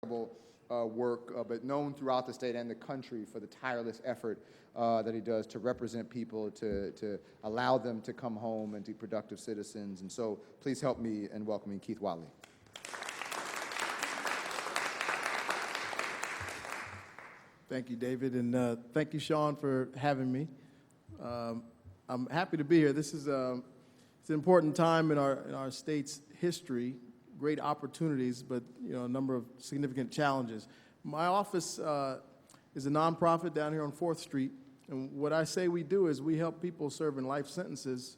work, but known throughout the state and the country for the tireless effort that he does to represent people, to allow them to come home and be productive citizens. And so please help me in welcoming Keith Whatley. Thank you, David, and thank you, Sean, for having me. I'm happy to be here. This is it's an important time in our state's history. Great opportunities, but a number of significant challenges. My office is a nonprofit down here on 4th Street, and what I say we do is we help people serving life sentences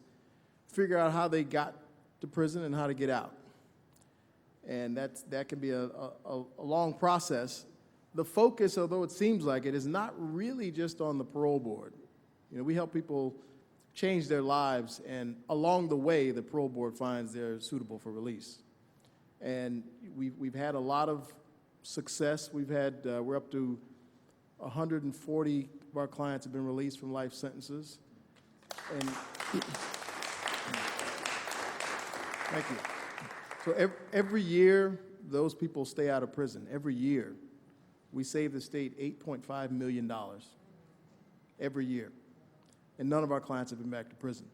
figure out how they got to prison and how to get out. And that can be a long process. The focus, although it seems like it, is not really just on the parole board. We help people change their lives, and along the way, the parole board finds they're suitable for release. And we've had a lot of success. We're up to 140 of our clients have been released from life sentences. And thank you. So every year, those people stay out of prison. Every year, we save the state $8.5 million every year. And none of our clients have been back to prison.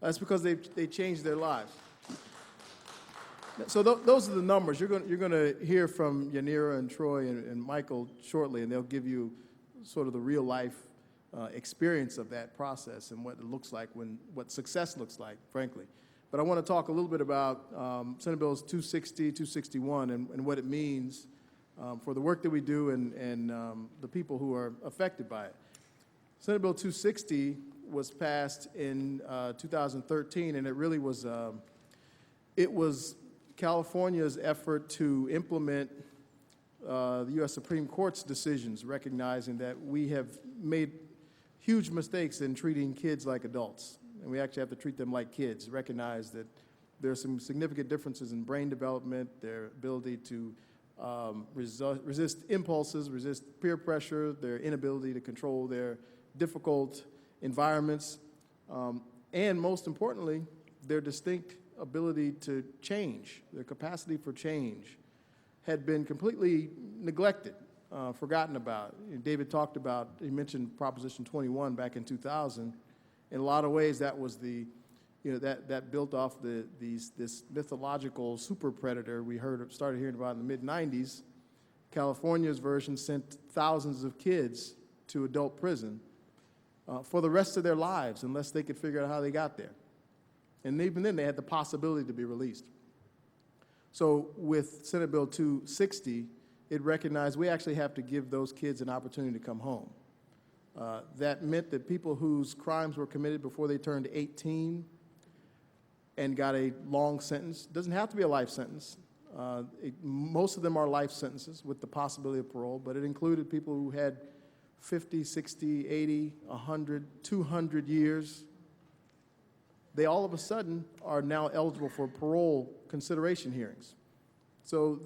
That's because they changed their lives. So those are the numbers. You're going to hear from Yanira and Troy and Michael shortly, and they'll give you sort of the real life experience of that process and what it looks like, what success looks like, frankly. But I want to talk a little bit about Senate Bills 260, 261, and what it means for the work that we do and the people who are affected by it. Senate Bill 260 was passed in 2013, and it really was California's effort to implement the U.S. Supreme Court's decisions, recognizing that we have made huge mistakes in treating kids like adults, and we actually have to treat them like kids, recognize that there are some significant differences in brain development, their ability to resist impulses, resist peer pressure, their inability to control their difficult environments, and most importantly, their distinct ability to change, their capacity for change, had been completely neglected, forgotten about. David talked about, he mentioned Proposition 21 back in 2000. In a lot of ways, that was that built off this mythological super predator we started hearing about in the mid-90s. California's version sent thousands of kids to adult prison for the rest of their lives unless they could figure out how they got there. And even then, they had the possibility to be released. So with Senate Bill 260, it recognized we actually have to give those kids an opportunity to come home. That meant that people whose crimes were committed before they turned 18 and got a long sentence, doesn't have to be a life sentence. Most of them are life sentences with the possibility of parole, but it included people who had 50, 60, 80, 100, 200 years. They all of a sudden are now eligible for parole consideration hearings. So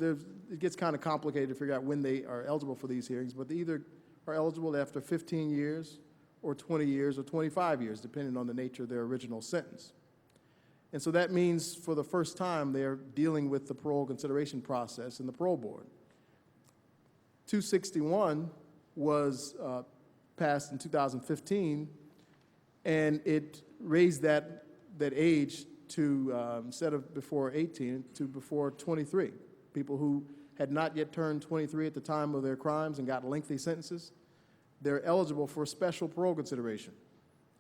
it gets kind of complicated to figure out when they are eligible for these hearings, but they either are eligible after 15 years or 20 years or 25 years, depending on the nature of their original sentence. And so that means for the first time they're dealing with the parole consideration process in the parole board. 261 was passed in 2015, and it raised that age to, instead of before 18, to before 23. People who had not yet turned 23 at the time of their crimes and got lengthy sentences, they're eligible for special parole consideration.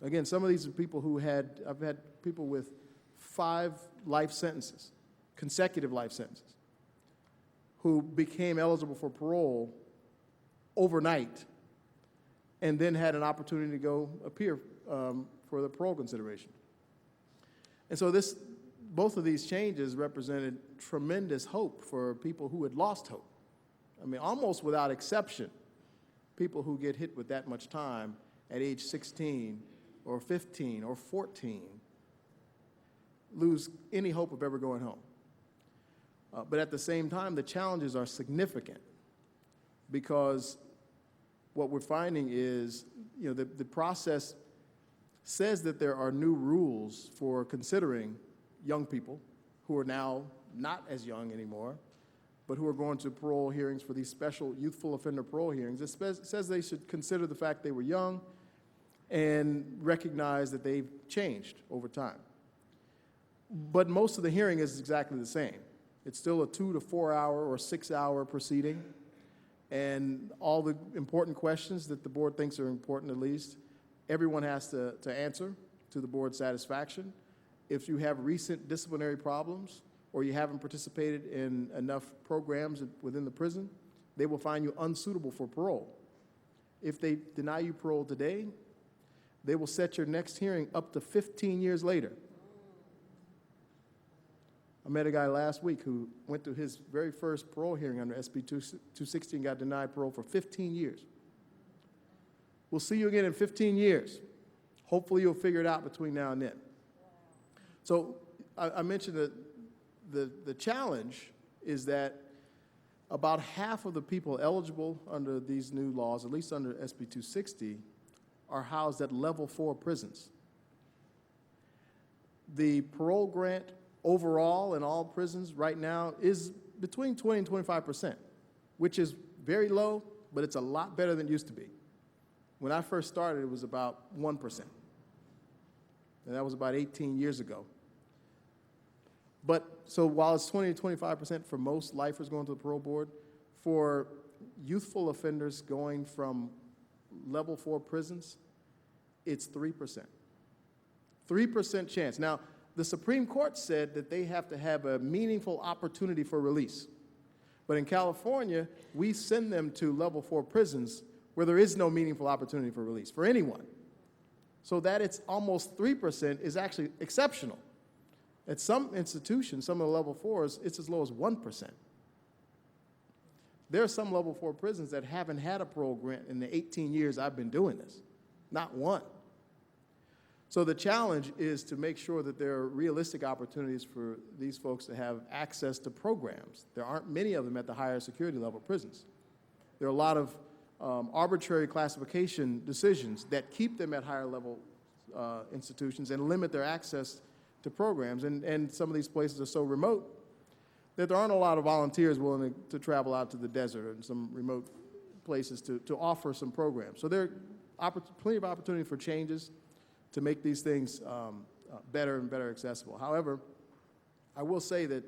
Again, some of these are people I've had people with 5 life sentences, consecutive life sentences, who became eligible for parole overnight and then had an opportunity to go appear for the parole consideration. And so both of these changes represented tremendous hope for people who had lost hope. I mean, almost without exception, people who get hit with that much time at age 16 or 15 or 14 lose any hope of ever going home. But at the same time, the challenges are significant because what we're finding is, the process says that there are new rules for considering young people who are now not as young anymore but who are going to parole hearings for these special youthful offender parole hearings. It says they should consider the fact they were young and recognize that they've changed over time. But most of the hearing is exactly the same. It's still a 2 to 4 hour or 6 hour proceeding, and all the important questions that the board thinks are important, at least, everyone has to answer to the board's satisfaction. If you have recent disciplinary problems or you haven't participated in enough programs within the prison, they will find you unsuitable for parole. If they deny you parole today, they will set your next hearing up to 15 years later. I met a guy last week who went to his very first parole hearing under SB 260 and got denied parole for 15 years. We'll see you again in 15 years. Hopefully you'll figure it out between now and then. So I mentioned that the challenge is that about half of the people eligible under these new laws, at least under SB 260, are housed at level 4 prisons. The parole grant overall in all prisons right now is between 20 and 25%, which is very low, but it's a lot better than it used to be. When I first started, it was about 1%, and that was about 18 years ago. But so while it's 20 to 25% for most lifers going to the parole board, for youthful offenders going from level 4 prisons, it's 3%. 3% chance. Now, the Supreme Court said that they have to have a meaningful opportunity for release. But in California, we send them to level 4 prisons where there is no meaningful opportunity for release for anyone. So that it's almost 3% is actually exceptional. At some institutions, some of the level 4s, it's as low as 1%. There are some level 4 prisons that haven't had a parole grant in the 18 years I've been doing this, not one. So the challenge is to make sure that there are realistic opportunities for these folks to have access to programs. There aren't many of them at the higher security level prisons. There are a lot of arbitrary classification decisions that keep them at higher level institutions and limit their access to programs. And some of these places are so remote that there aren't a lot of volunteers willing to travel out to the desert and some remote places to offer some programs. So there are plenty of opportunity for changes to make these things better and better accessible. However, I will say that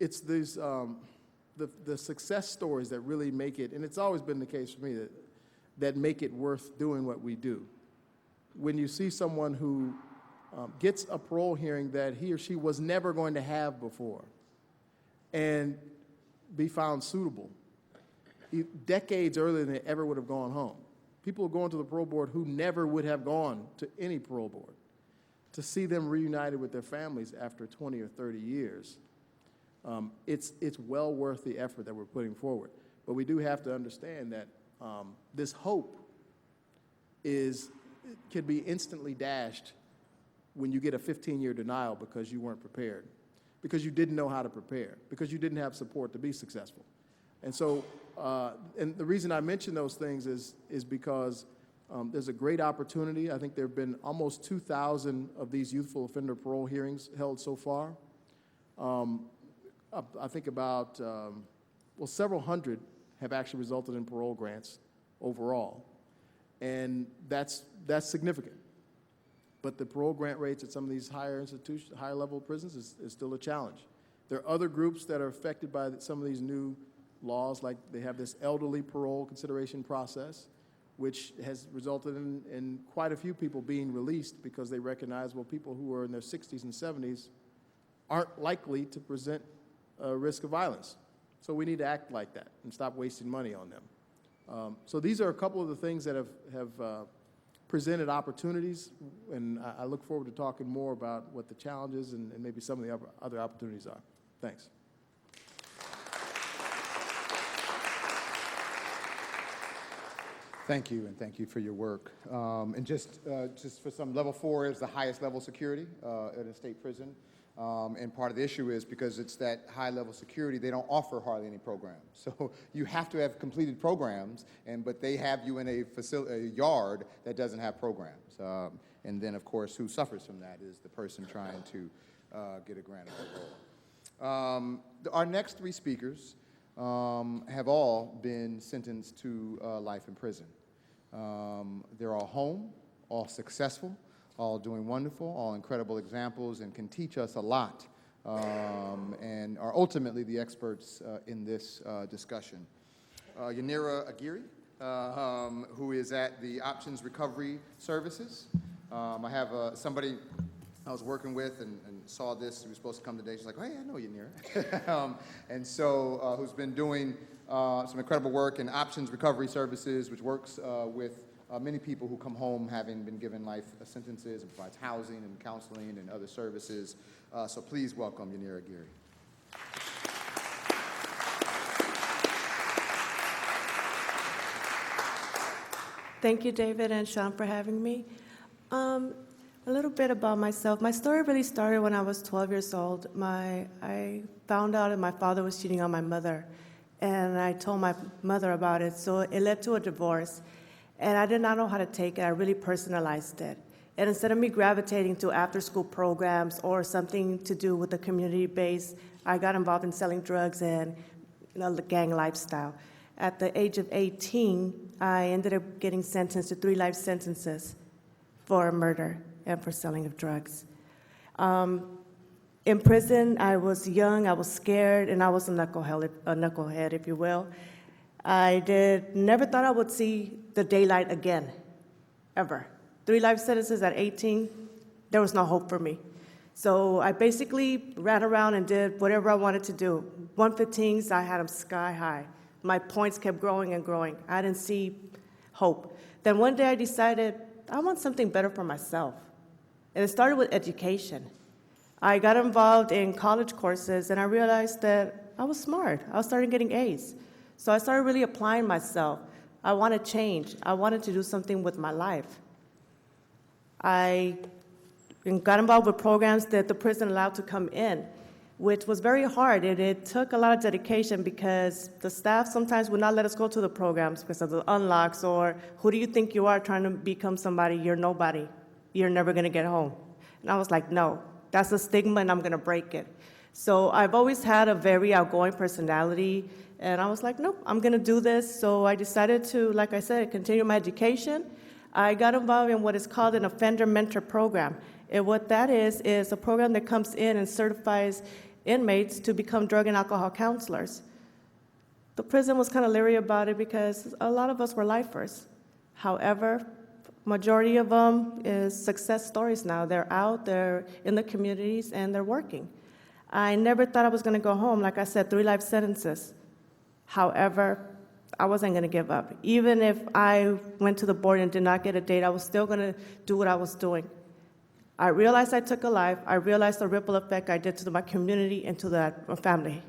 it's these, the success stories that really make it, and it's always been the case for me, that make it worth doing what we do. When you see someone who gets a parole hearing that he or she was never going to have before and be found suitable, decades earlier than they ever would have gone home. People are going to the parole board who never would have gone to any parole board. To see them reunited with their families after 20 or 30 years, it's well worth the effort that we're putting forward. But we do have to understand that this hope can be instantly dashed when you get a 15-year denial because you weren't prepared, because you didn't know how to prepare, because you didn't have support to be successful. And so, and the reason I mention those things is because there's a great opportunity. I think there have been almost 2,000 of these youthful offender parole hearings held so far. I think about, well, several hundred have actually resulted in parole grants overall. And that's significant. But the parole grant rates at some of these higher institutions, higher level prisons is still a challenge. There are other groups that are affected by some of these new laws, like they have this elderly parole consideration process, which has resulted in quite a few people being released because they recognize, well, people who are in their 60s and 70s aren't likely to present a risk of violence. So we need to act like that and stop wasting money on them. So these are a couple of the things that have presented opportunities, and I look forward to talking more about what the challenges and maybe some of the other opportunities are. Thanks. Thank you, and thank you for your work. And just for some, level 4 is the highest level security at a state prison. And part of the issue is because it's that high level security, they don't offer hardly any programs. So you have to have completed programs, but they have you in a yard that doesn't have programs. And then, of course, who suffers from that is the person trying to get a grant of parole. Our next three speakers have all been sentenced to life in prison. They're all home, all successful, all doing wonderful, all incredible examples, and can teach us a lot, and are ultimately the experts in this discussion. Yanira Aguirre, who is at the Options Recovery Services. I have somebody I was working with and saw this. He was supposed to come today. She's like, hey, I know Yanira. And so who's been doing some incredible work in Options Recovery Services, which works with many people who come home having been given life sentences and provides housing and counseling and other services. So please welcome Yanira Aguirre. Thank you, David and Sean, for having me. A little bit about myself. My story really started when I was 12 years old. I found out that my father was cheating on my mother, and I told my mother about it, so it led to a divorce. And I did not know how to take it. I really personalized it. And instead of me gravitating to after-school programs or something to do with the community base, I got involved in selling drugs and the gang lifestyle. At the age of 18, I ended up getting sentenced to 3 life sentences for murder and for selling of drugs. In prison, I was young, I was scared, and I was a knucklehead, if you will. I never thought I would see the daylight again, ever. 3 life sentences at 18, there was no hope for me. So I basically ran around and did whatever I wanted to do. 115s, I had them sky high. My points kept growing and growing. I didn't see hope. Then one day I decided I want something better for myself. And it started with education. I got involved in college courses, and I realized that I was smart. I was starting getting A's. So I started really applying myself. I wanted change. I wanted to do something with my life. I got involved with programs that the prison allowed to come in, which was very hard. It took a lot of dedication because the staff sometimes would not let us go to the programs because of the unlocks, or who do you think you are trying to become somebody? You're nobody. You're never going to get home. And I was like, no, that's a stigma and I'm going to break it. So I've always had a very outgoing personality, and I was like, nope, I'm going to do this. So I decided to, like I said, continue my education. I got involved in what is called an offender mentor program. And what that is a program that comes in and certifies inmates to become drug and alcohol counselors. The prison was kind of leery about it because a lot of us were lifers. However, majority of them is success stories now. They're out, they're in the communities, and they're working. I never thought I was going to go home. Like I said, 3 life sentences. However, I wasn't going to give up. Even if I went to the board and did not get a date, I was still going to do what I was doing. I realized I took a life. I realized the ripple effect I did to my community and to my family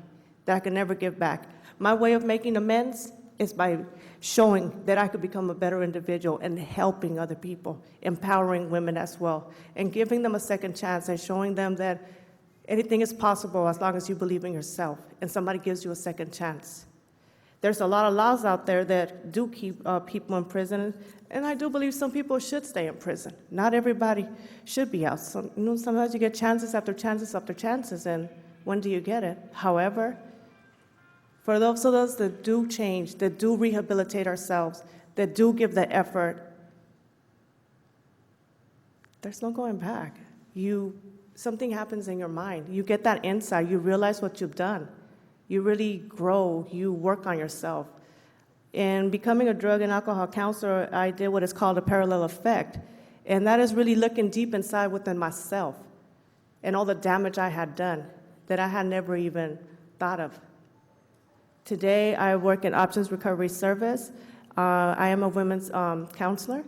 that I could never give back. My way of making amends is by showing that I could become a better individual and helping other people, empowering women as well, and giving them a second chance and showing them that anything is possible as long as you believe in yourself and somebody gives you a second chance. There's a lot of laws out there that do keep people in prison, and I do believe some people should stay in prison. Not everybody should be out. Sometimes you get chances after chances after chances, and when do you get it? However, for those of us that do change, that do rehabilitate ourselves, that do give the effort, there's no going back. Something happens in your mind. You get that insight. You realize what you've done. You really grow, you work on yourself. In becoming a drug and alcohol counselor, I did what is called a parallel effect, and that is really looking deep inside within myself and all the damage I had done that I had never even thought of. Today, I work in Options Recovery Service. I am a women's counselor,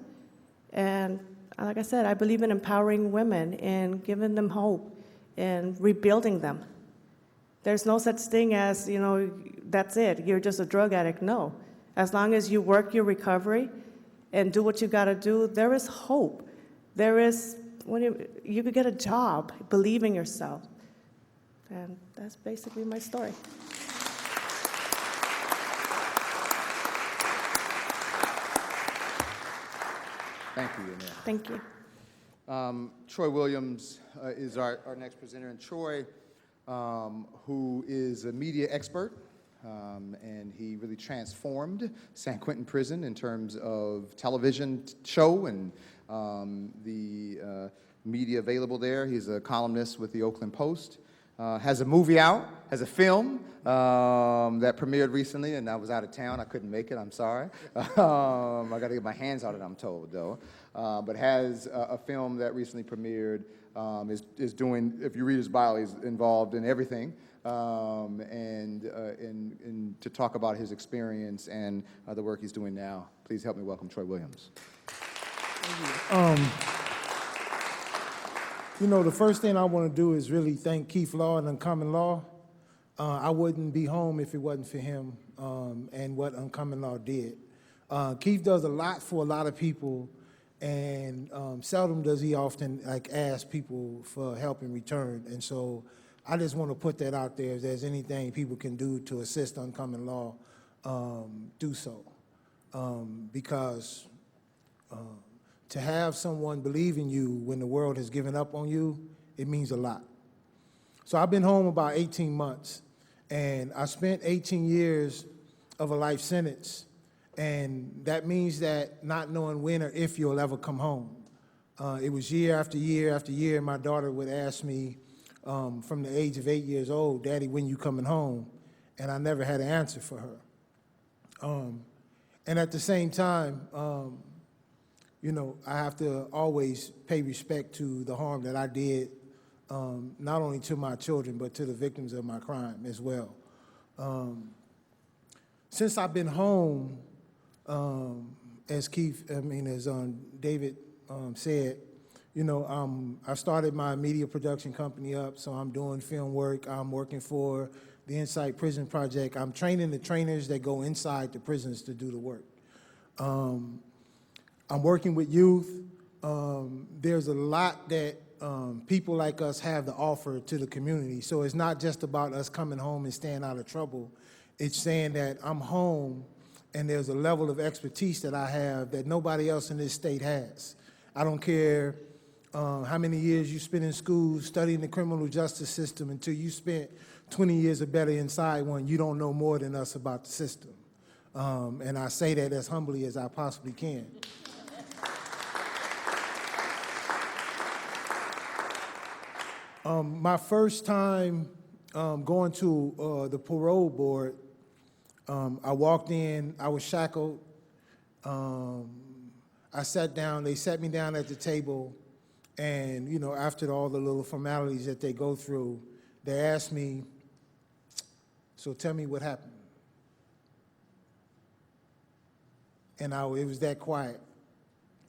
and like I said, I believe in empowering women and giving them hope and rebuilding them. There's no such thing as, that's it, you're just a drug addict. No. As long as you work your recovery and do what you got to do, there is hope. You could get a job, believe in yourself. And that's basically my story. Thank you, Yanira. Thank you. Troy Williams is our next presenter, and Troy, who is a media expert, and he really transformed San Quentin Prison in terms of television show and the media available there. He's a columnist with the Oakland Post. Has a movie out, has a film that premiered recently, and I was out of town. I couldn't make it, I'm sorry. I got to get my hands on it, I'm told, though. But has a film that recently premiered, is doing, if you read his bio, he's involved in everything, and to talk about his experience and the work he's doing now. Please help me welcome Troy Williams. You know, the first thing I want to do is really thank Keith Law and Uncommon Law. I wouldn't be home if it wasn't for him and what Uncommon Law did. Keith does a lot for a lot of people, and seldom does he often ask people for help in return. And so I just want to put that out there. If there's anything people can do to assist Uncommon Law, do so. Because to have someone believe in you when the world has given up on you, it means a lot. So I've been home about 18 months, and I spent 18 years of a life sentence, and that means that not knowing when or if you'll ever come home. It was year after year after year, my daughter would ask me from the age of 8 years old, "Daddy, when you coming home?" And I never had an answer for her. And at the same time, you know, I have to always pay respect to the harm that I did, not only to my children, but to the victims of my crime as well. Since I've been home, as David said, you know, I started my media production company up, so I'm doing film work. I'm working for the Inside Prison Project. I'm training the trainers that go inside the prisons to do the work. I'm working with youth. There's a lot that people like us have to offer to the community. So it's not just about us coming home and staying out of trouble. It's saying that I'm home and there's a level of expertise that I have that nobody else in this state has. I don't care how many years you spent in school studying the criminal justice system. Until you spent 20 years or better inside one, you don't know more than us about the system. And I say that as humbly as I possibly can. My first time going to the parole board, I walked in, I was shackled. I sat down, they sat me down at the table, and, you know, after all the little formalities that they go through, they asked me, "So tell me what happened." And it was that quiet.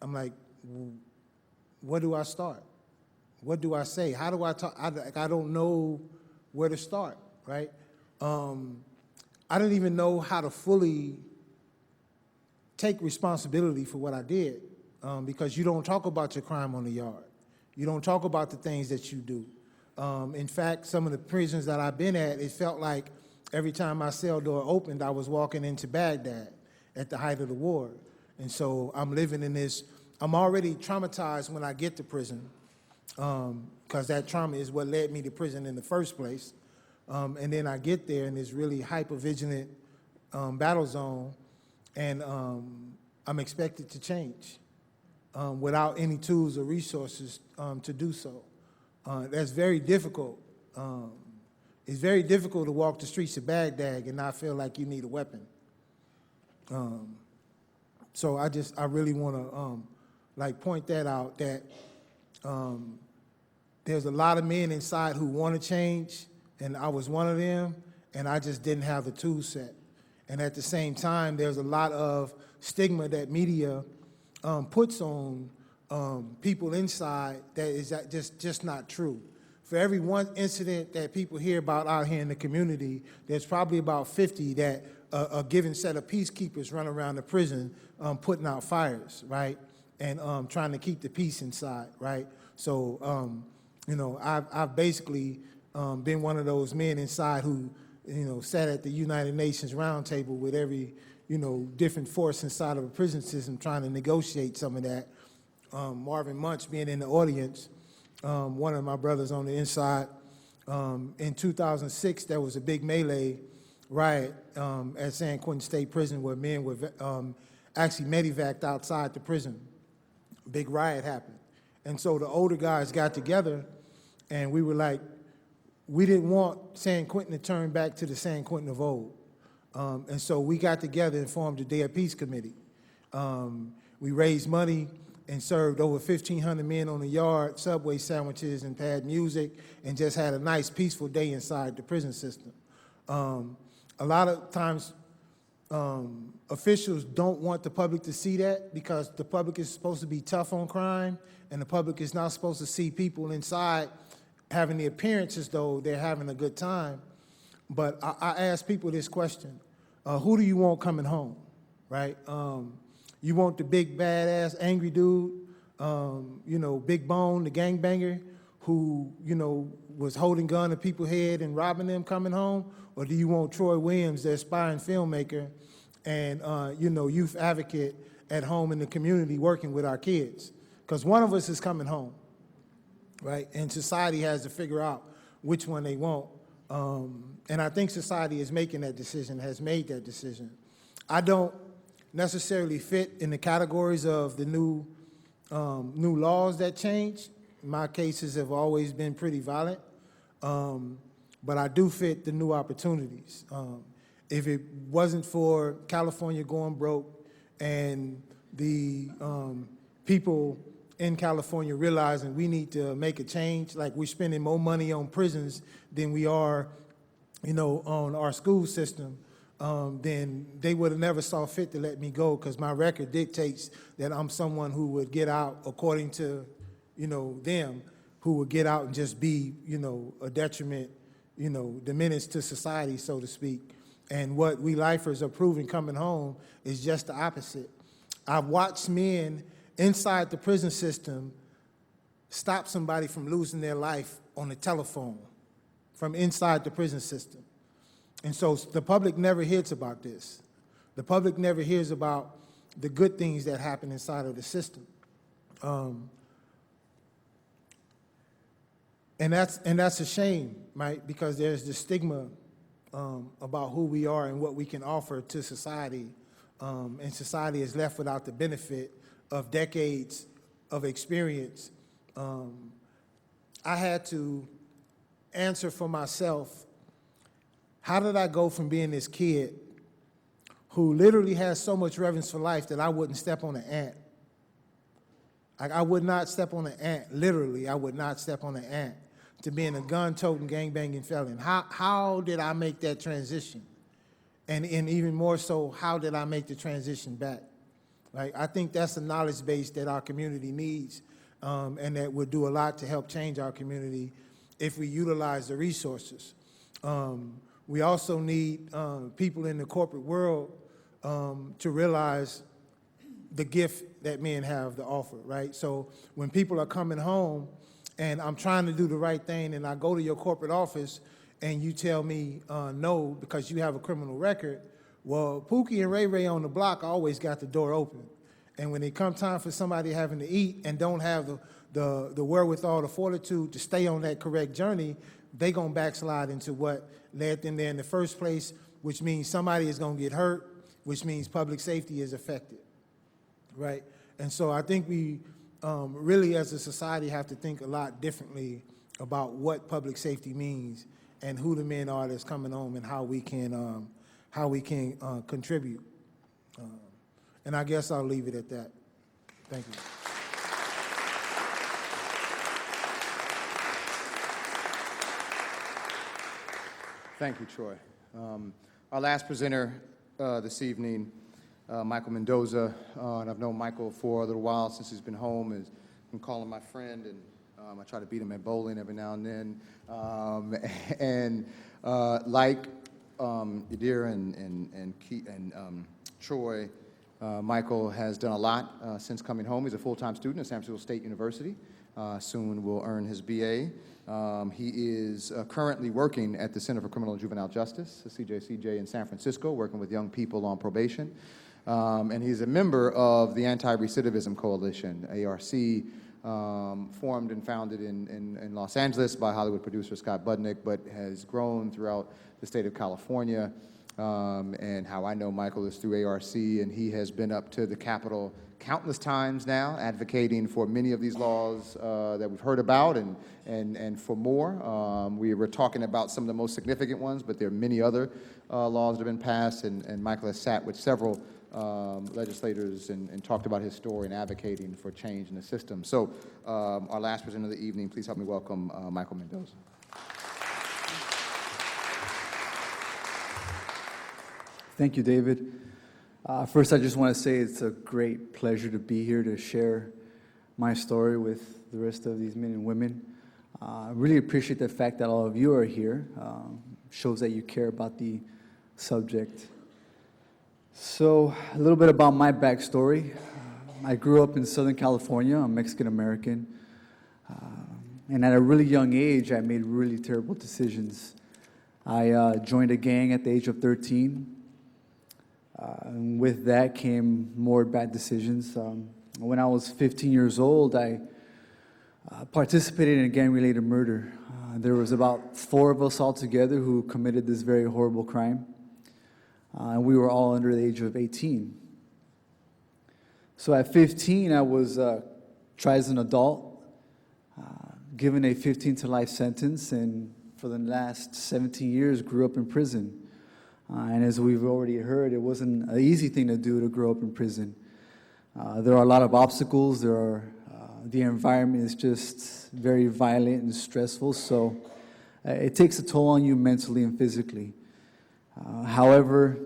I'm like, where do I start? What do I say? How do I talk? I don't know where to start, right? I didn't even know how to fully take responsibility for what I did, because you don't talk about your crime on the yard. You don't talk about the things that you do. In fact, some of the prisons that I've been at, it felt like every time my cell door opened, I was walking into Baghdad at the height of the war. And so I'm living in this, I'm already traumatized when I get to prison, because that trauma is what led me to prison in the first place. And then I get there in this really hyper-vigilant battle zone, and I'm expected to change without any tools or resources to do so. That's very difficult. It's very difficult to walk the streets of Baghdad and not feel like you need a weapon. So I really want to point that out, that there's a lot of men inside who want to change, and I was one of them, and I just didn't have the tool set. And at the same time, there's a lot of stigma that media puts on people inside that is just not true. For every one incident that people hear about out here in the community, there's probably about 50 that a given set of peacekeepers run around the prison putting out fires, right? And trying to keep the peace inside, right? So, you know, I've basically been one of those men inside who, you know, sat at the United Nations roundtable with every, you know, different force inside of a prison system trying to negotiate some of that. Marvin Munch being in the audience, one of my brothers on the inside. In 2006, there was a big melee riot at San Quentin State Prison where men were actually medevaced outside the prison. Big riot happened. And so the older guys got together, and we were like, we didn't want San Quentin to turn back to the San Quentin of old. And so we got together and formed the Day of Peace Committee. We raised money and served over 1,500 men on the yard, Subway sandwiches, and had music, and just had a nice, peaceful day inside the prison system. A lot of times, officials don't want the public to see that because the public is supposed to be tough on crime, and the public is not supposed to see people inside having the appearance as though they're having a good time. But I ask people this question: who do you want coming home, right? You want the big, badass, angry dude, Big Bone, the gangbanger, who, was holding gun to people's head and robbing them coming home? Or do you want Troy Williams, the aspiring filmmaker and, youth advocate at home in the community working with our kids? Because one of us is coming home, right? And society has to figure out which one they want. And I think society is making that decision, has made that decision. I don't necessarily fit in the categories of the new laws that change. My cases have always been pretty violent, but I do fit the new opportunities. If it wasn't for California going broke and the people in California realizing we need to make a change, like we're spending more money on prisons than we are, on our school system, then they would have never saw fit to let me go because my record dictates that I'm someone who would get out according to, them, who would get out and just be, a detriment, the menace to society, so to speak. And what we lifers are proving coming home is just the opposite. I've watched men inside the prison system stop somebody from losing their life on the telephone from inside the prison system. And so the public never hears about this. The public never hears about the good things that happen inside of the system. And that's a shame, right? Because there's the stigma about who we are and what we can offer to society. And society is left without the benefit of decades of experience. I had to answer for myself, how did I go from being this kid who literally has so much reverence for life that I wouldn't step on an ant? Like, I would not step on an ant, literally, I would not step on an ant, to being a gun-toting, gang-banging felon. How did I make that transition? And even more so, how did I make the transition back? Right? I think that's a knowledge base that our community needs, and that would do a lot to help change our community if we utilize the resources. We also need people in the corporate world to realize the gift that men have to offer, right? So when people are coming home and I'm trying to do the right thing and I go to your corporate office and you tell me no because you have a criminal record, well, Pookie and Ray Ray on the block always got the door open. And when it comes time for somebody having to eat and don't have the wherewithal, the fortitude to stay on that correct journey, they gonna backslide into what led them there in the first place, which means somebody is gonna get hurt, which means public safety is affected, right? And so I think we really as a society have to think a lot differently about what public safety means and who the men are that's coming home and how we can contribute. And I guess I'll leave it at that. Thank you. Thank you, Troy. Our last presenter this evening, Michael Mendoza, and I've known Michael for a little while since he's been home. He's been calling my friend, and I try to beat him at bowling every now and then. Like Yadira and Troy, Michael has done a lot since coming home. He's a full-time student at San Francisco State University. Soon will earn his BA. He is currently working at the Center for Criminal and Juvenile Justice, CJCJ in San Francisco, working with young people on probation. And he's a member of the Anti-Recidivism Coalition, ARC, formed and founded in Los Angeles by Hollywood producer Scott Budnick, but has grown throughout the state of California. and how I know Michael is through ARC, and he has been up to the Capitol countless times now, advocating for many of these laws that we've heard about and for more. We were talking about some of the most significant ones, but there are many other laws that have been passed, and Michael has sat with several legislators and talked about his story and advocating for change in the system. So our last presenter of the evening, please help me welcome Michael Mendoza. Thank you, David. First, I just want to say it's a great pleasure to be here to share my story with the rest of these men and women. I really appreciate the fact that all of you are here. Shows that you care about the subject. So, a little bit about my backstory. I grew up in Southern California. I'm Mexican-American. And at a really young age, I made really terrible decisions. I joined a gang at the age of 13. And with that came more bad decisions. When I was 15 years old, I participated in a gang-related murder. There was about 4 of us all together who committed this very horrible crime. And we were all under the age of 18. So at 15, I was tried as an adult, given a 15 to life sentence, and for the last 17 years grew up in prison. And as we've already heard, it wasn't an easy thing to do to grow up in prison. There are a lot of obstacles. The environment is just very violent and stressful, so it takes a toll on you mentally and physically. However,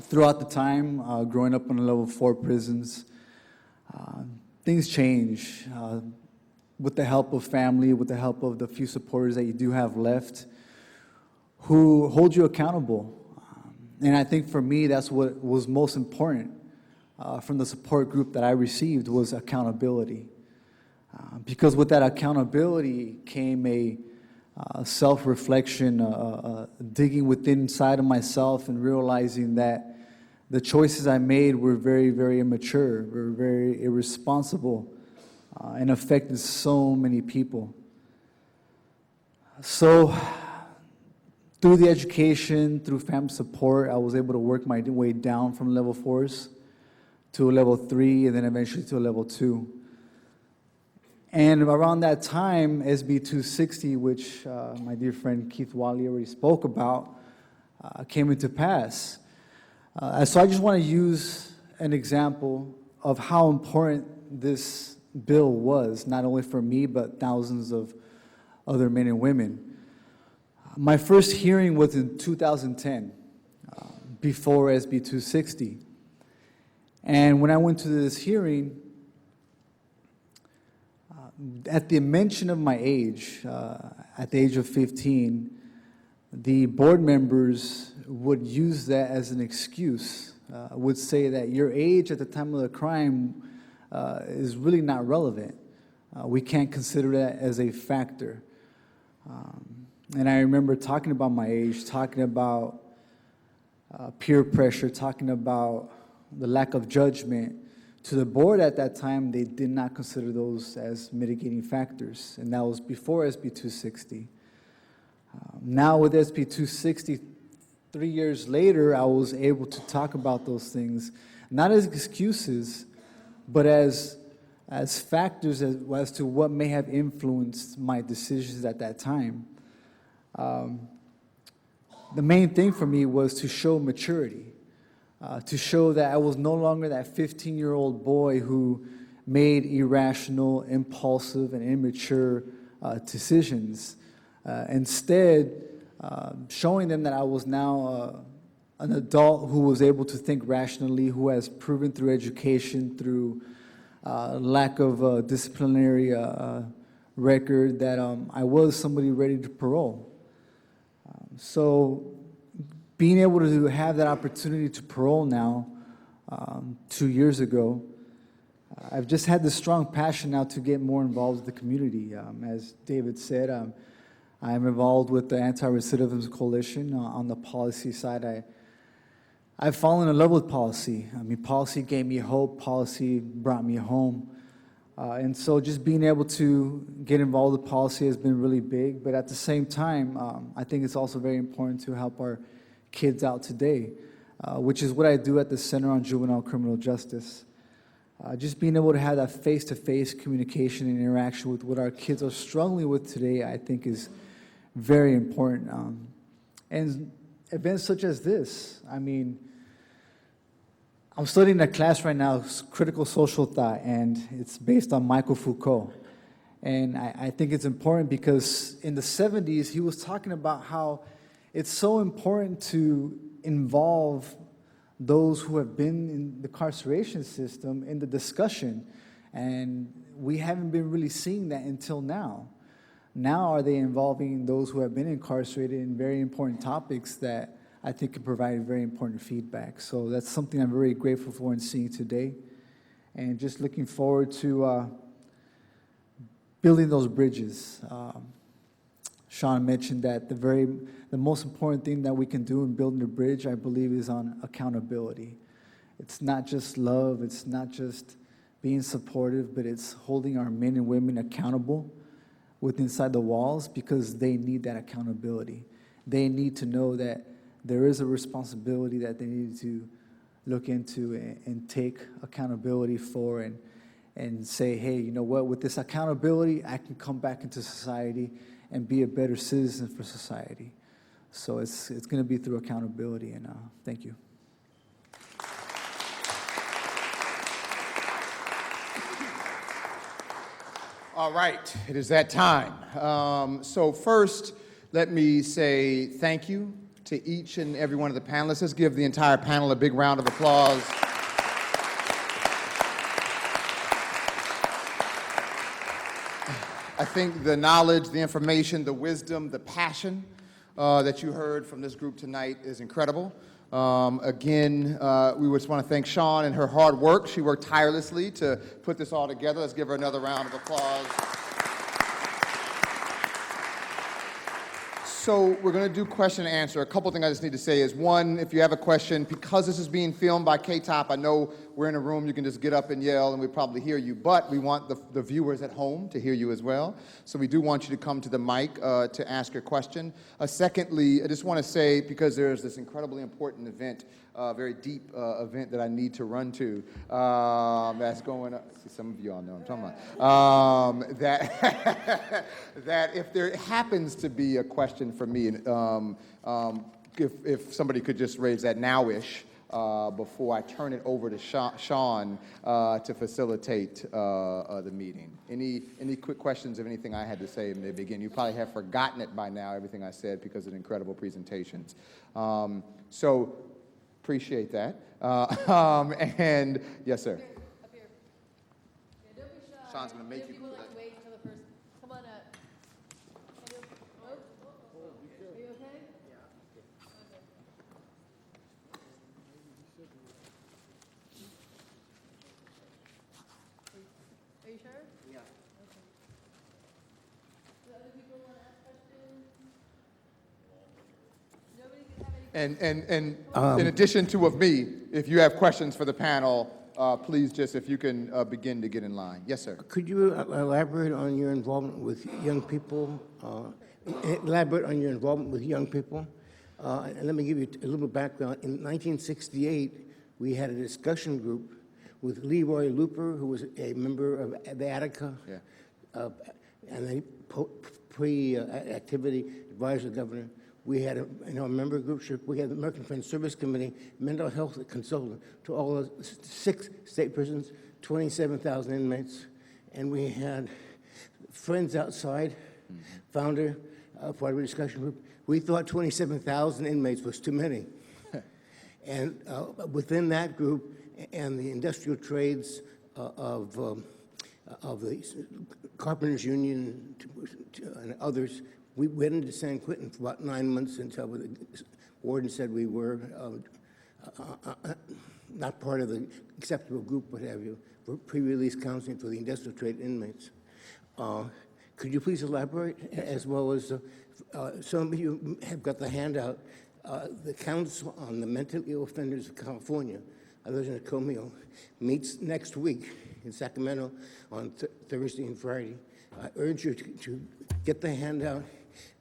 throughout the time, growing up in level 4 prisons, things change. With the help of family, with the help of the few supporters that you do have left, who hold you accountable. And I think for me, that's what was most important from the support group that I received was accountability. Because with that accountability came a self-reflection, digging within inside of myself and realizing that the choices I made were very, very immature, were very irresponsible, and affected so many people. So, through the education, through family support, I was able to work my way down from level 4s to a level 3 and then eventually to a level 2. And around that time, SB 260, which my dear friend Keith Wally already spoke about, came into pass. So I just want to use an example of how important this bill was, not only for me, but thousands of other men and women. My first hearing was in 2010, before SB 260. And when I went to this hearing, at the mention of my age, at the age of 15, the board members would use that as an excuse, would say that your age at the time of the crime is really not relevant. We can't consider that as a factor. And I remember talking about my age, talking about peer pressure, talking about the lack of judgment. To the board at that time, they did not consider those as mitigating factors, and that was before SB 260. Now with SB 260, 3 years later, I was able to talk about those things, not as excuses, but as factors as to what may have influenced my decisions at that time. The main thing for me was to show maturity, to show that I was no longer that 15-year-old boy who made irrational, impulsive, and immature decisions. Instead, showing them that I was now an adult who was able to think rationally, who has proven through education, through lack of disciplinary record, that I was somebody ready to parole. So being able to have that opportunity to parole now, 2 years ago, I've just had this strong passion now to get more involved with the community. As David said, I'm involved with the Anti-Recidivism Coalition on the policy side. I've fallen in love with policy. I mean, policy gave me hope. Policy brought me home. And so just being able to get involved with policy has been really big. But at the same time, I think it's also very important to help our kids out today, which is what I do at the Center on Juvenile Criminal Justice. Just being able to have that face-to-face communication and interaction with what our kids are struggling with today, I think is very important. And events such as this, I mean, I'm studying a class right now, Critical Social Thought, and it's based on Michael Foucault. And I think it's important because in the 70s, he was talking about how it's so important to involve those who have been in the incarceration system in the discussion. And we haven't been really seeing that until now. Now are they involving those who have been incarcerated in very important topics that I think can provide very important feedback. So that's something I'm very grateful for and seeing today. And just looking forward to building those bridges. Sean mentioned that the most important thing that we can do in building a bridge, I believe, is on accountability. It's not just love, it's not just being supportive, but it's holding our men and women accountable inside the walls because they need that accountability. They need to know that there is a responsibility that they need to look into and take accountability for and say, hey, you know what, with this accountability, I can come back into society and be a better citizen for society. So it's going to be through accountability, and thank you. All right, it is that time. So first, let me say thank you to each and every one of the panelists. Let's give the entire panel a big round of applause. I think the knowledge, the information, the wisdom, the passion that you heard from this group tonight is incredible. Again, we just want to thank Sean and her hard work. She worked tirelessly to put this all together. Let's give her another round of applause. So we're going to do question and answer. A couple things I just need to say is, one, if you have a question, because this is being filmed by K-Top, I know we're in a room, you can just get up and yell and we probably hear you, but we want the viewers at home to hear you as well. So we do want you to come to the mic to ask your question. Secondly, I just want to say, because there's this incredibly important event, very deep event that I need to run to, that's going on. See, some of you all know what I'm talking about. That if there happens to be a question for me, if somebody could just raise that now-ish before I turn it over to Sean to facilitate the meeting. Any quick questions of anything I had to say in the beginning? You probably have forgotten it by now, everything I said, because of the incredible presentations. So appreciate that. And yes, sir. Up here. Yeah, don't be shy. Sean's gonna make you. People like to wait until the first. Come on up. Oh, are you okay? Yeah. Okay. Are you sure? Yeah. Okay. Do other people want to ask questions? Nobody can have any. And in addition to of me, if you have questions for the panel, please just, if you can begin to get in line. Yes, sir. Could you elaborate on your involvement with young people? Elaborate on your involvement with young people. And let me give you a little background. In 1968, we had a discussion group with Leroy Looper, who was a member of the Attica, and a pre-activity advisor to the governor. We had a member group. We had the American Friends Service Committee, mental health consultant to all the 6 state prisons, 27,000 inmates, and we had Friends Outside, founder, part of a discussion group. We thought 27,000 inmates was too many, and within that group and the industrial trades of the Carpenters Union and others. We went into San Quentin for about 9 months until the warden said we were not part of the acceptable group, what have you, for pre-release counseling for the industrial trade inmates. Could you please elaborate, as well as some of you have got the handout, the Council on the Mentally Ill Offenders of California, others in Comio, meets next week in Sacramento on Thursday and Friday. I urge you to get the handout,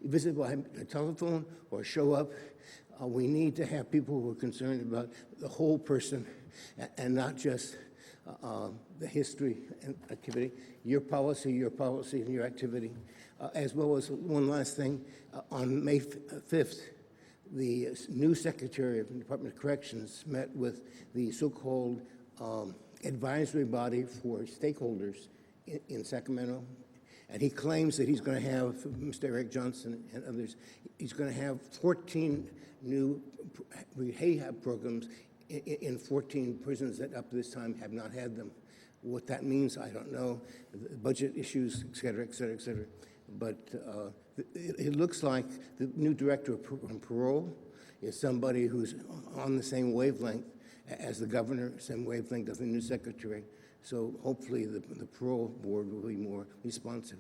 visit by telephone or show up. We need to have people who are concerned about the whole person and not just the history and activity, your policy, and your activity. As well as one last thing, on May 5th, the new Secretary of the Department of Corrections met with the so-called advisory body for stakeholders in Sacramento. And he claims that he's going to have, Mr. Eric Johnson and others, he's going to have 14 new rehab programs in 14 prisons that up to this time have not had them. What that means, I don't know. Budget issues, et cetera, et cetera, et cetera. But it looks like the new director of parole is somebody who's on the same wavelength as the governor, same wavelength as the new secretary. So hopefully the parole board will be more responsive.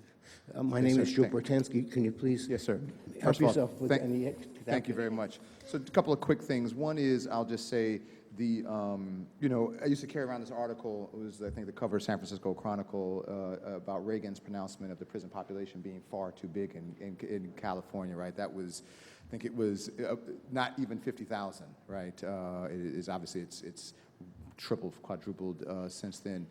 My name is Joe Bortansky. Can you please Yes, sir. help First of all, yourself with any... Thank you very much. So a couple of quick things. One is, I'll just say, I used to carry around this article. It was, I think, the cover of San Francisco Chronicle about Reagan's pronouncement of the prison population being far too big in California, right? That was, I think it was not even 50,000, right? It is obviously, it's tripled, quadrupled since then.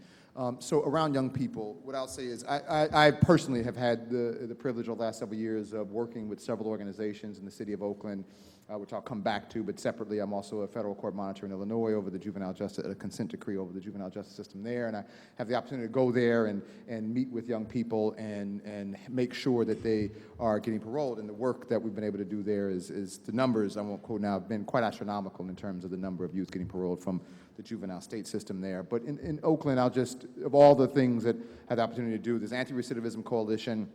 So around young people, what I'll say is I personally have had the privilege over the last several years of working with several organizations in the city of Oakland, which I'll come back to, but separately I'm also a federal court monitor in Illinois over the juvenile justice, a consent decree over the juvenile justice system there, and I have the opportunity to go there and meet with young people and make sure that they are getting paroled, and the work that we've been able to do there is the numbers, I won't quote now, have been quite astronomical in terms of the number of youth getting paroled from the juvenile state system there. But in Oakland, I'll just, of all the things that I had the opportunity to do, this Anti-Recidivism Coalition,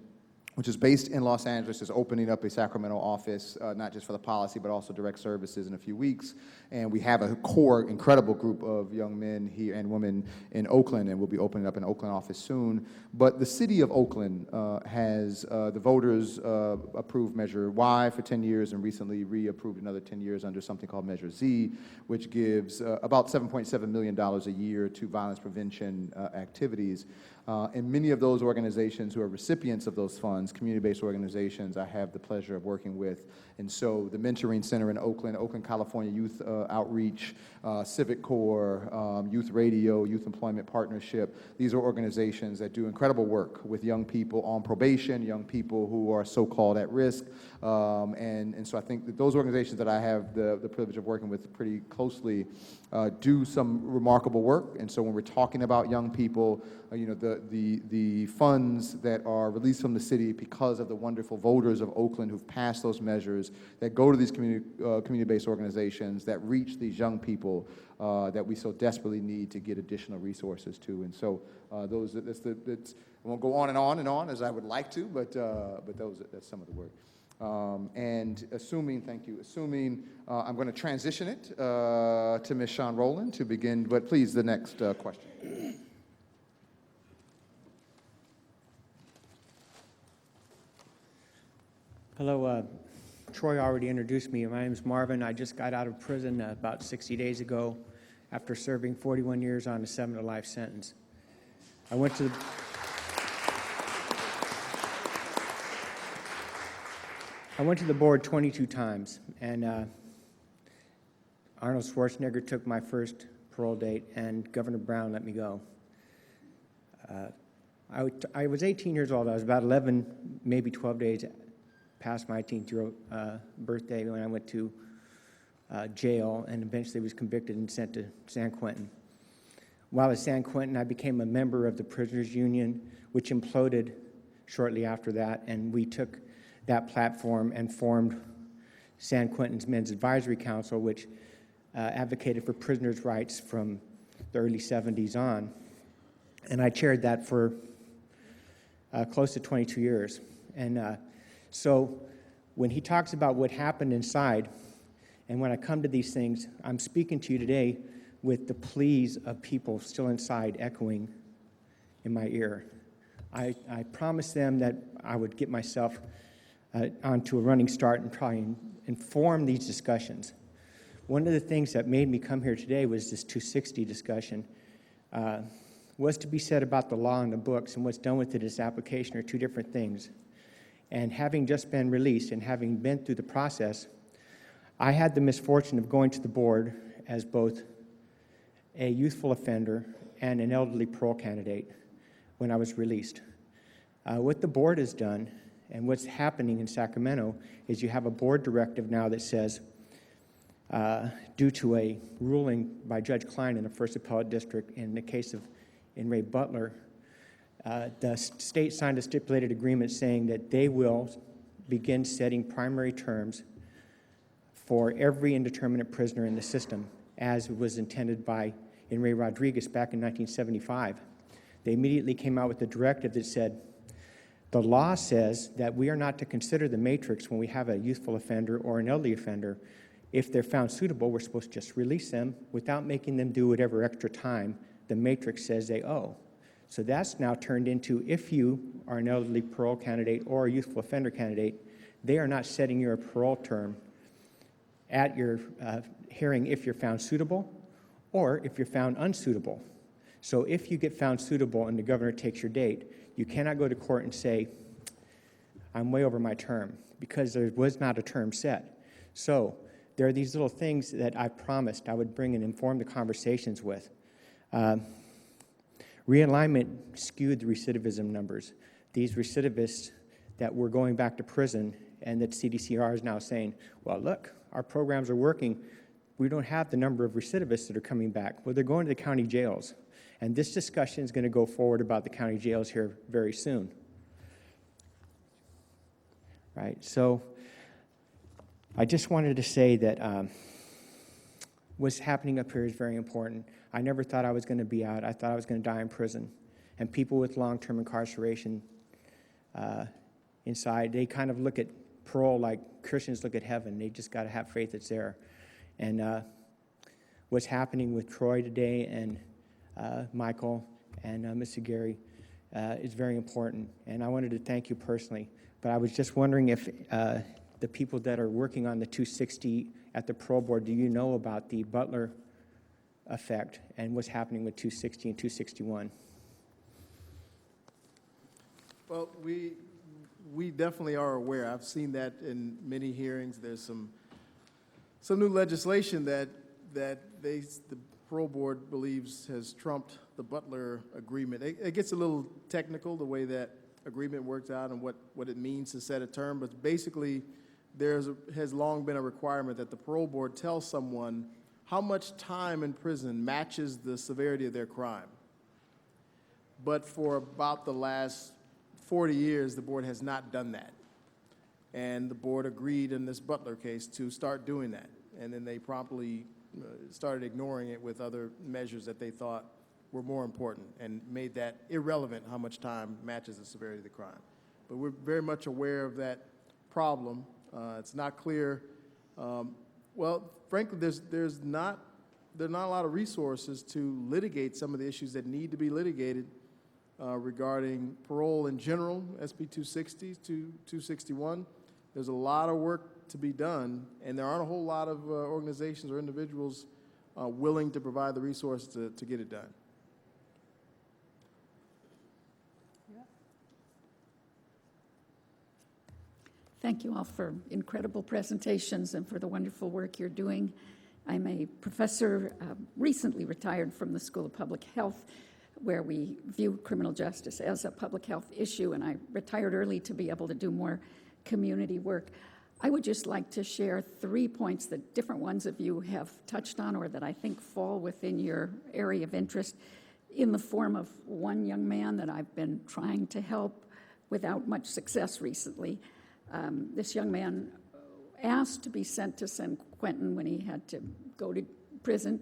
which is based in Los Angeles, is opening up a Sacramento office, not just for the policy, but also direct services in a few weeks. And we have a core, incredible group of young men here and women in Oakland, and we'll be opening up an Oakland office soon. But the city of Oakland has, the voters approved Measure Y for 10 years and recently reapproved another 10 years under something called Measure Z, which gives about $7.7 million a year to violence prevention activities. And many of those organizations who are recipients of those funds, community-based organizations, I have the pleasure of working with. And so the Mentoring Center in Oakland, Oakland, California Youth Outreach, Civic Corps, Youth Radio, Youth Employment Partnership, these are organizations that do incredible work with young people on probation, young people who are so-called at risk. And so I think that those organizations that I have the privilege of working with pretty closely do some remarkable work. And so when we're talking about young people, the funds that are released from the city because of the wonderful voters of Oakland who've passed those measures that go to these community-based organizations that reach these young people that we so desperately need to get additional resources to. And so I won't go on and on as I would like to, but that's some of the work. And assuming I'm going to transition it to Ms. Sean Rowland to begin, but please, the next question. Hello, Troy already introduced me. My name is Marvin. I just got out of prison about 60 days ago after serving 41 years on a 7-to-life sentence. I went to the board 22 times, and Arnold Schwarzenegger took my first parole date, and Governor Brown let me go. I was 18 years old. I was about 11, maybe 12 days past my 18th birthday when I went to jail and eventually was convicted and sent to San Quentin. While at San Quentin, I became a member of the Prisoners Union, which imploded shortly after that, and we took that platform and formed San Quentin's Men's Advisory Council, which advocated for prisoners' rights from the early 70s on. And I chaired that for close to 22 years. And so when he talks about what happened inside, and when I come to these things, I'm speaking to you today with the pleas of people still inside echoing in my ear. I promised them that I would get myself onto a running start and try and inform these discussions. One of the things that made me come here today was this 260 discussion. What's to be said about the law and the books and what's done with it as application are two different things. And having just been released and having been through the process, I had the misfortune of going to the board as both a youthful offender and an elderly parole candidate when I was released. What the board has done and what's happening in Sacramento is you have a board directive now that says, due to a ruling by Judge Klein in the First Appellate District in the case of Ray Butler, the state signed a stipulated agreement saying that they will begin setting primary terms for every indeterminate prisoner in the system, as was intended by Ray Rodriguez back in 1975. They immediately came out with a directive that said, the law says that we are not to consider the matrix when we have a youthful offender or an elderly offender. If they're found suitable, we're supposed to just release them without making them do whatever extra time the matrix says they owe. So that's now turned into, if you are an elderly parole candidate or a youthful offender candidate, they are not setting your parole term at your hearing if you're found suitable or if you're found unsuitable. So if you get found suitable and the governor takes your date, you cannot go to court and say, I'm way over my term, because there was not a term set. So there are these little things that I promised I would bring and inform the conversations with. Realignment skewed the recidivism numbers. These recidivists that were going back to prison and that CDCR is now saying, well, look, our programs are working. We don't have the number of recidivists that are coming back. Well, they're going to the county jails. And this discussion is going to go forward about the county jails here very soon. Right, so I just wanted to say that what's happening up here is very important. I never thought I was going to be out. I thought I was going to die in prison. And people with long-term incarceration inside, they kind of look at parole like Christians look at heaven. They just got to have faith it's there. And what's happening with Troy today and Michael and Mr. Gary is very important. And I wanted to thank you personally. But I was just wondering if the people that are working on the 260 at the parole board, do you know about the Butler effect and what's happening with 260 and 261? Well, we definitely are aware. I've seen that in many hearings. There's some new legislation that the parole board believes has trumped the Butler agreement. It gets a little technical, the way that agreement works out and what it means to set a term, but basically has long been a requirement that the parole board tell someone how much time in prison matches the severity of their crime. But for about the last 40 years, the board has not done that. And the board agreed in this Butler case to start doing that. And then they promptly started ignoring it with other measures that they thought were more important and made that irrelevant how much time matches the severity of the crime. But we're very much aware of that problem. It's not clear. Well, frankly, there are not a lot of resources to litigate some of the issues that need to be litigated regarding parole in general, SB 260 to 261. There's a lot of work to be done, and there aren't a whole lot of organizations or individuals willing to provide the resources to get it done. Thank you all for incredible presentations and for the wonderful work you're doing. I'm a professor, recently retired from the School of Public Health, where we view criminal justice as a public health issue, and I retired early to be able to do more community work. I would just like to share 3 points that different ones of you have touched on or that I think fall within your area of interest in the form of one young man that I've been trying to help without much success recently. This young man asked to be sent to San Quentin when he had to go to prison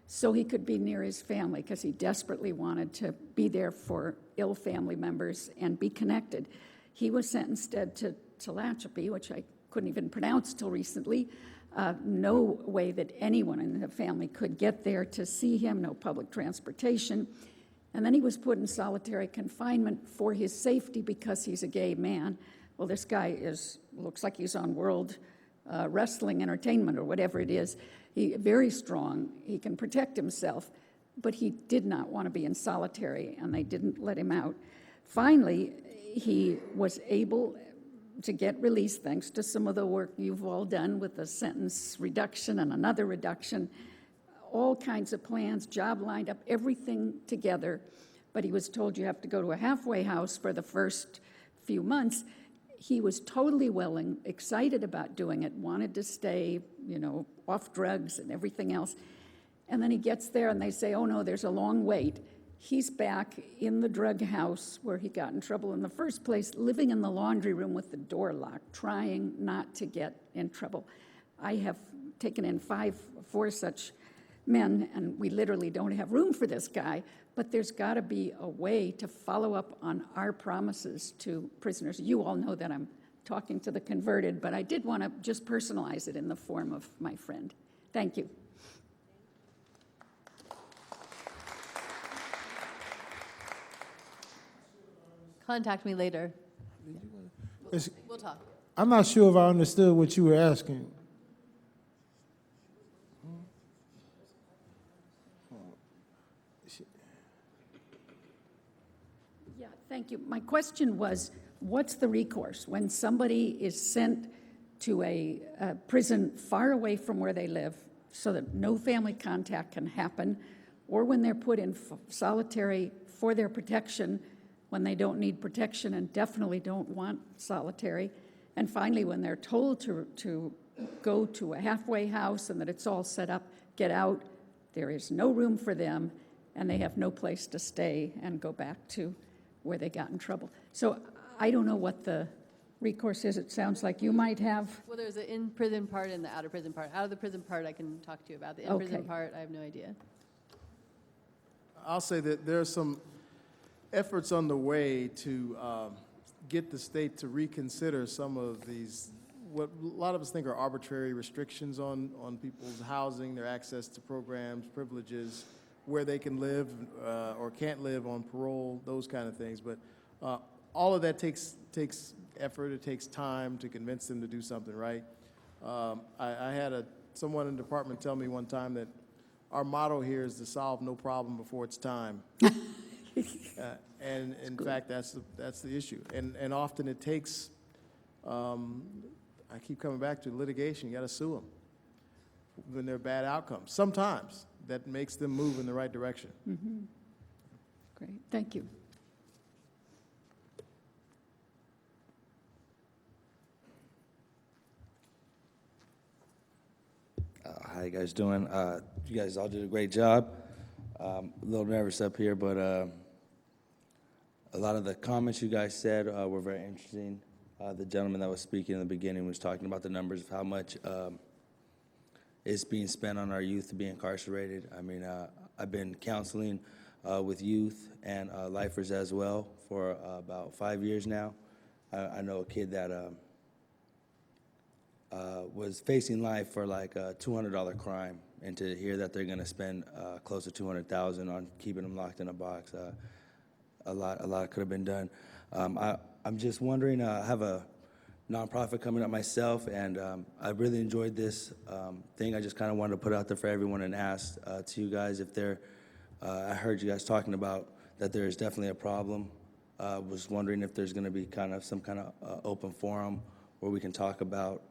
so he could be near his family because he desperately wanted to be there for ill family members and be connected. He was sent instead to Tehachapi, which I couldn't even pronounce till recently. No way that anyone in the family could get there to see him, no public transportation. And then he was put in solitary confinement for his safety because he's a gay man. Well, this guy looks like he's on World Wrestling Entertainment or whatever it is. He's very strong. He can protect himself, but he did not want to be in solitary, and they didn't let him out. Finally, he was able, to get released, thanks to some of the work you've all done with the sentence reduction and another reduction, all kinds of plans, job lined up, everything together. But he was told you have to go to a halfway house for the first few months. He was totally willing, excited about doing it, wanted to stay, off drugs and everything else. And then he gets there and they say, oh no, there's a long wait. He's back in the drug house where he got in trouble in the first place, living in the laundry room with the door locked, trying not to get in trouble. I have taken in 4 such men, and we literally don't have room for this guy, but there's got to be a way to follow up on our promises to prisoners. You all know that I'm talking to the converted, but I did want to just personalize it in the form of my friend. Thank you. Contact me later. It's- We'll talk. I'm not sure if I understood what you were asking. Yeah, thank you. My question was, what's the recourse when somebody is sent to a prison far away from where they live so that no family contact can happen, or when they're put in solitary for their protection when they don't need protection and definitely don't want solitary, and finally when they're told to go to a halfway house and that it's all set up, get out, there is no room for them, and they have no place to stay and go back to where they got in trouble. So I don't know what the recourse is. It sounds like you might have. Well, there's an in-prison part and the out-of-prison part. Out of the prison part, I can talk to you about. The in-prison Okay. part, I have no idea. I'll say that there are some efforts underway to get the state to reconsider some of these, what a lot of us think are arbitrary restrictions on people's housing, their access to programs, privileges, where they can live or can't live on parole, those kind of things. But all of that takes effort. It takes time to convince them to do something right. I had someone in the department tell me one time that our motto here is to solve no problem before it's time. And in fact, that's the issue. And often it takes, I keep coming back to litigation. You got to sue them when there are bad outcomes. Sometimes that makes them move in the right direction. Mm-hmm. Great, thank you. How you guys doing? You guys all did a great job. A little nervous up here, but a lot of the comments you guys said were very interesting. The gentleman that was speaking in the beginning was talking about the numbers of how much is being spent on our youth to be incarcerated. I mean, I've been counseling with youth and lifers as well for about 5 years now. I know a kid that was facing life for like a $200 crime, and to hear that they're going to spend close to $200,000 on keeping them locked in a box, a lot could have been done. I'm just wondering. I have a nonprofit coming up myself, and I really enjoyed this thing. I just kind of wanted to put it out there for everyone and ask to you guys if there. I heard you guys talking about that there is definitely a problem. Was wondering if there's going to be some kind of open forum where we can talk about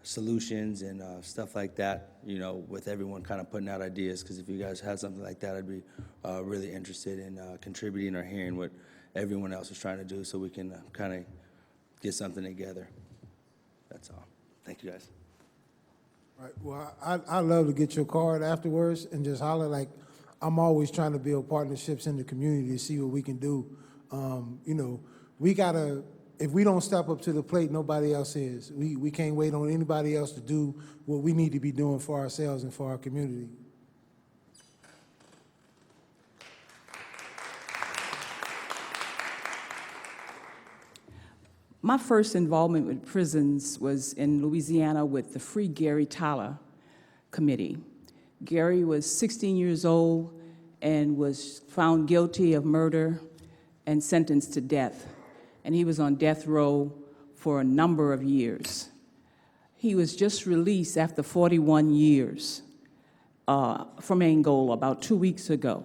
solutions and stuff like that, with everyone kind of putting out ideas, because if you guys had something like that, I'd be really interested in contributing or hearing what everyone else is trying to do so we can kind of get something together. That's all. Thank you, guys. Right. Well, I'd love to get your card afterwards and just holler. Like, I'm always trying to build partnerships in the community to see what we can do. We gotta, if we don't step up to the plate, nobody else is. We can't wait on anybody else to do what we need to be doing for ourselves and for our community. My first involvement with prisons was in Louisiana with the Free Gary Tyler Committee. Gary was 16 years old and was found guilty of murder and sentenced to death. And he was on death row for a number of years. He was just released after 41 years from Angola about 2 weeks ago.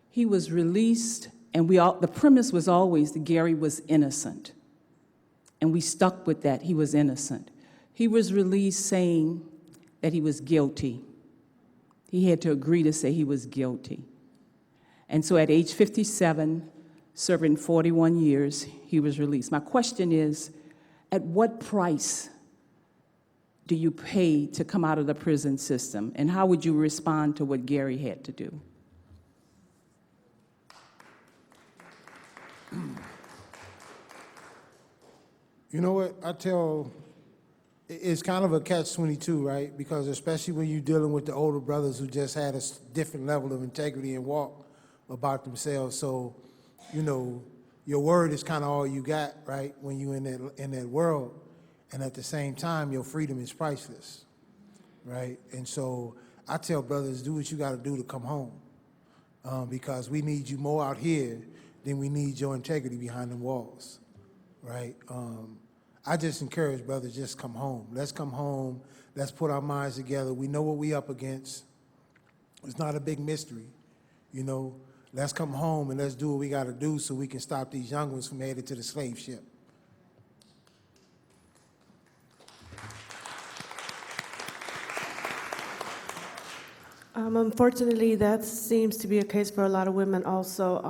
He was released, and the premise was always that Gary was innocent. and we stuck with that. He was innocent. He was released saying that he was guilty. He had to agree to say he was guilty. And so at age 57, serving 41 years, he was released. My question is, at what price do you pay to come out of the prison system? And how would you respond to what Gary had to do? You know what, it's kind of a catch-22, right? Because especially when you're dealing with the older brothers who just had a different level of integrity and walk about themselves. So, you know, your word is kind of all you got, right, when you're in that world. And at the same time, your freedom is priceless, right? And so I tell brothers, do what you got to do to come home, because we need you more out here than we need your integrity behind them walls, right? I just encourage brothers, just come home. Let's come home. Let's put our minds together. We know what we up against. It's not a big mystery, you know. Let's come home and let's do what we got to do so we can stop these young ones from headed to the slave ship. Unfortunately, that seems to be a case for a lot of women also,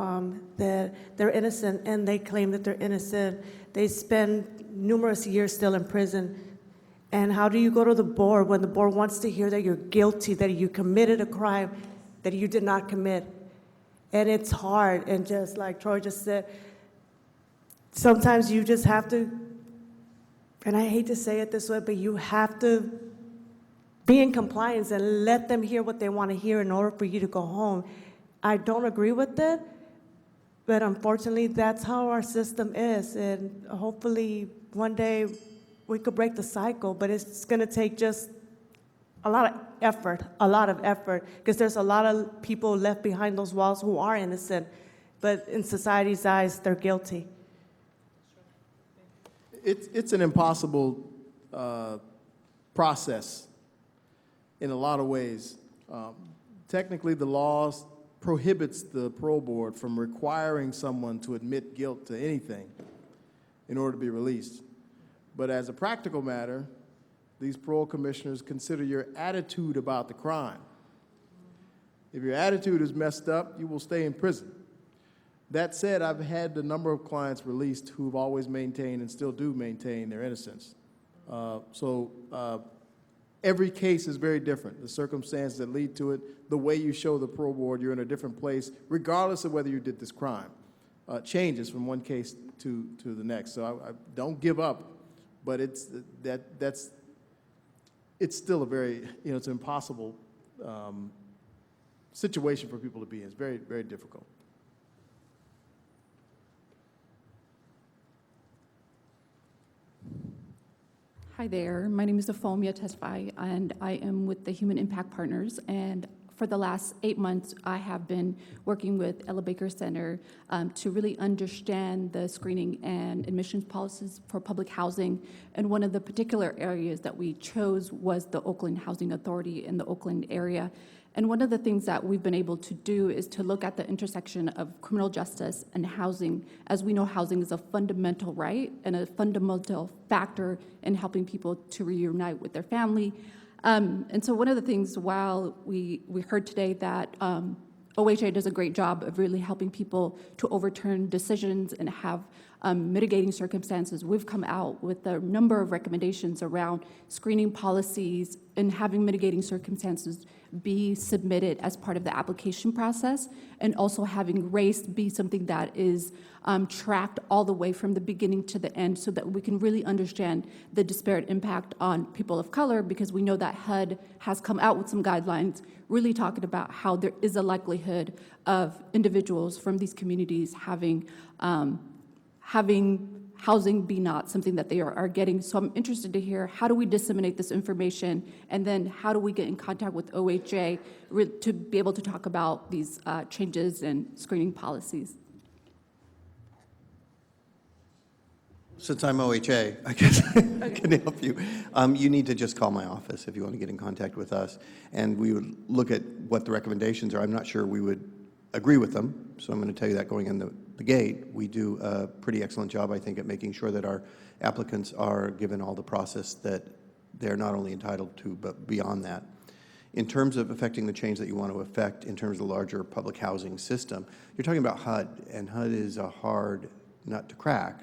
that they're innocent and they claim that they're innocent. They spend numerous years still in prison. And how do you go to the board when the board wants to hear that you're guilty, that you committed a crime that you did not commit? And it's hard, and just like Troy just said, sometimes you just have to, and I hate to say it this way, but you have to be in compliance and let them hear what they want to hear in order for you to go home. I don't agree with it, but unfortunately, that's how our system is, and hopefully one day we could break the cycle, but it's going to take just a lot of effort, because there's a lot of people left behind those walls who are innocent, but in society's eyes, they're guilty. It's an impossible process in a lot of ways. Technically, the law prohibits the parole board from requiring someone to admit guilt to anything in order to be released. But as a practical matter, these parole commissioners consider your attitude about the crime. If your attitude is messed up, you will stay in prison. That said, I've had a number of clients released who've always maintained and still do maintain their innocence. Every case is very different. The circumstances that lead to it, the way you show the parole board you're in a different place, regardless of whether you did this crime, changes from one case to the next. So I don't give up, but it's still a very, it's an impossible situation for people to be in. It's very, very difficult. Hi there, my name is Afomia Tesfaye, and I am with the Human Impact Partners, and for the last 8 months, I have been working with Ella Baker Center to really understand the screening and admissions policies for public housing, and one of the particular areas that we chose was the Oakland Housing Authority in the Oakland area. And one of the things that we've been able to do is to look at the intersection of criminal justice and housing. As we know, housing is a fundamental right and a fundamental factor in helping people to reunite with their family. And so one of the things, while we heard today that OHA does a great job of really helping people to overturn decisions and have mitigating circumstances, we've come out with a number of recommendations around screening policies and having mitigating circumstances be submitted as part of the application process, and also having race be something that is tracked all the way from the beginning to the end, so that we can really understand the disparate impact on people of color, because we know that HUD has come out with some guidelines really talking about how there is a likelihood of individuals from these communities having housing be not something that they are getting. So I'm interested to hear, how do we disseminate this information, and then how do we get in contact with OHA to be able to talk about these changes in screening policies? Since I'm OHA, I guess I can help you. You need to just call my office if you want to get in contact with us, and we would look at what the recommendations are. I'm not sure we would agree with them, so I'm going to tell you that going in the the gate, we do a pretty excellent job, I think, at making sure that our applicants are given all the process that they're not only entitled to, but beyond that. In terms of affecting the change that you want to affect in terms of the larger public housing system, you're talking about HUD, and HUD is a hard nut to crack,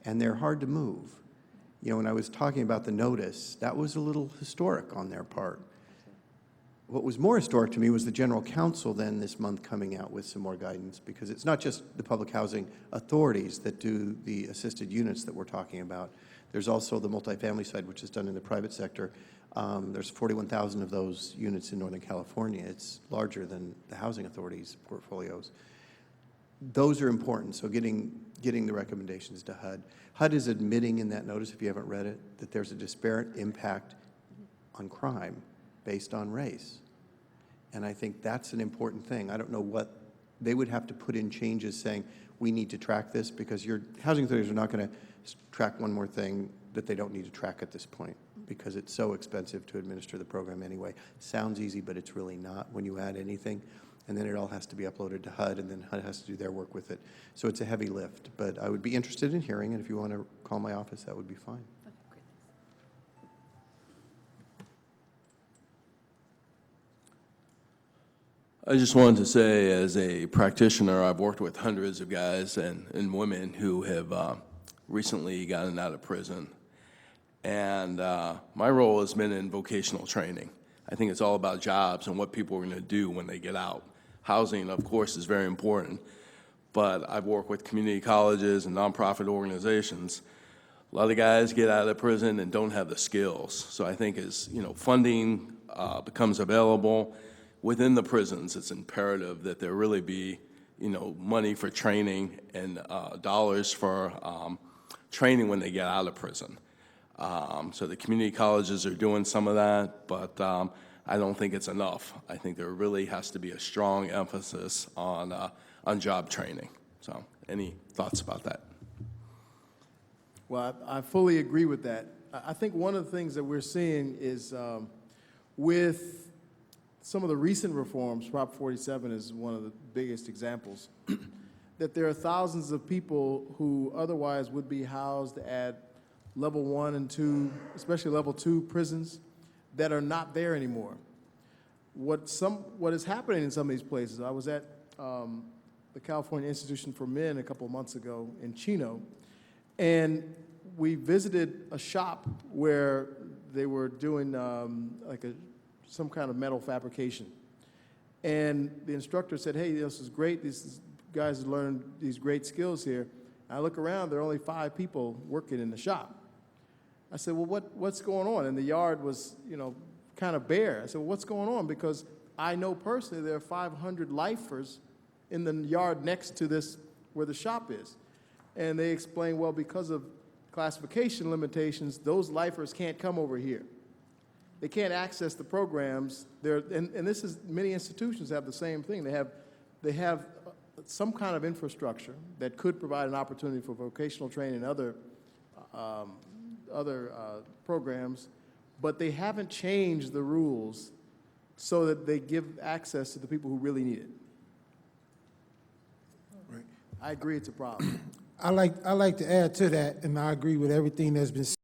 and they're hard to move. You know, when I was talking about the notice, that was a little historic on their part. What was more historic to me was the General Counsel then this month coming out with some more guidance, because it's not just the public housing authorities that do the assisted units that we're talking about. There's also the multifamily side, which is done in the private sector. There's 41,000 of those units in Northern California. It's larger than the housing authorities' portfolios. Those are important, so getting the recommendations to HUD. HUD is admitting in that notice, if you haven't read it, that there's a disparate impact on crime based on race. And I think that's an important thing. I don't know what they would have to put in changes saying, we need to track this, because your housing authorities are not going to track one more thing that they don't need to track at this point, because it's so expensive to administer the program anyway. Sounds easy, but it's really not when you add anything. And then it all has to be uploaded to HUD, and then HUD has to do their work with it. So it's a heavy lift. But I would be interested in hearing, and if you want to call my office, that would be fine. I just wanted to say, as a practitioner, I've worked with hundreds of guys and women who have recently gotten out of prison. And my role has been in vocational training. I think it's all about jobs and what people are going to do when they get out. Housing, of course, is very important, but I've worked with community colleges and nonprofit organizations. A lot of guys get out of prison and don't have the skills. So I think as funding becomes available within the prisons, it's imperative that there really be money for training and dollars for training when they get out of prison. So the community colleges are doing some of that, but I don't think it's enough. I think there really has to be a strong emphasis on job training. So any thoughts about that? Well, I fully agree with that. I think one of the things that we're seeing is with some of the recent reforms, Prop 47 is one of the biggest examples, that there are thousands of people who otherwise would be housed at level 1 and 2, especially level 2 prisons, that are not there anymore. What is happening in some of these places, I was at the California Institution for Men a couple of months ago in Chino, and we visited a shop where they were doing some kind of metal fabrication. And the instructor said, hey, this is great. These guys have learned these great skills here. I look around, there are only 5 people working in the shop. I said, well, what's going on? And the yard was, kind of bare. I said, well, what's going on? Because I know personally there are 500 lifers in the yard next to this, where the shop is. And they explained, well, because of classification limitations, those lifers can't come over here. They can't access the programs. And this is, many institutions have the same thing. They have some kind of infrastructure that could provide an opportunity for vocational training and other programs, but they haven't changed the rules so that they give access to the people who really need it. Right. I agree it's a problem. I like to add to that, and I agree with everything that's been said.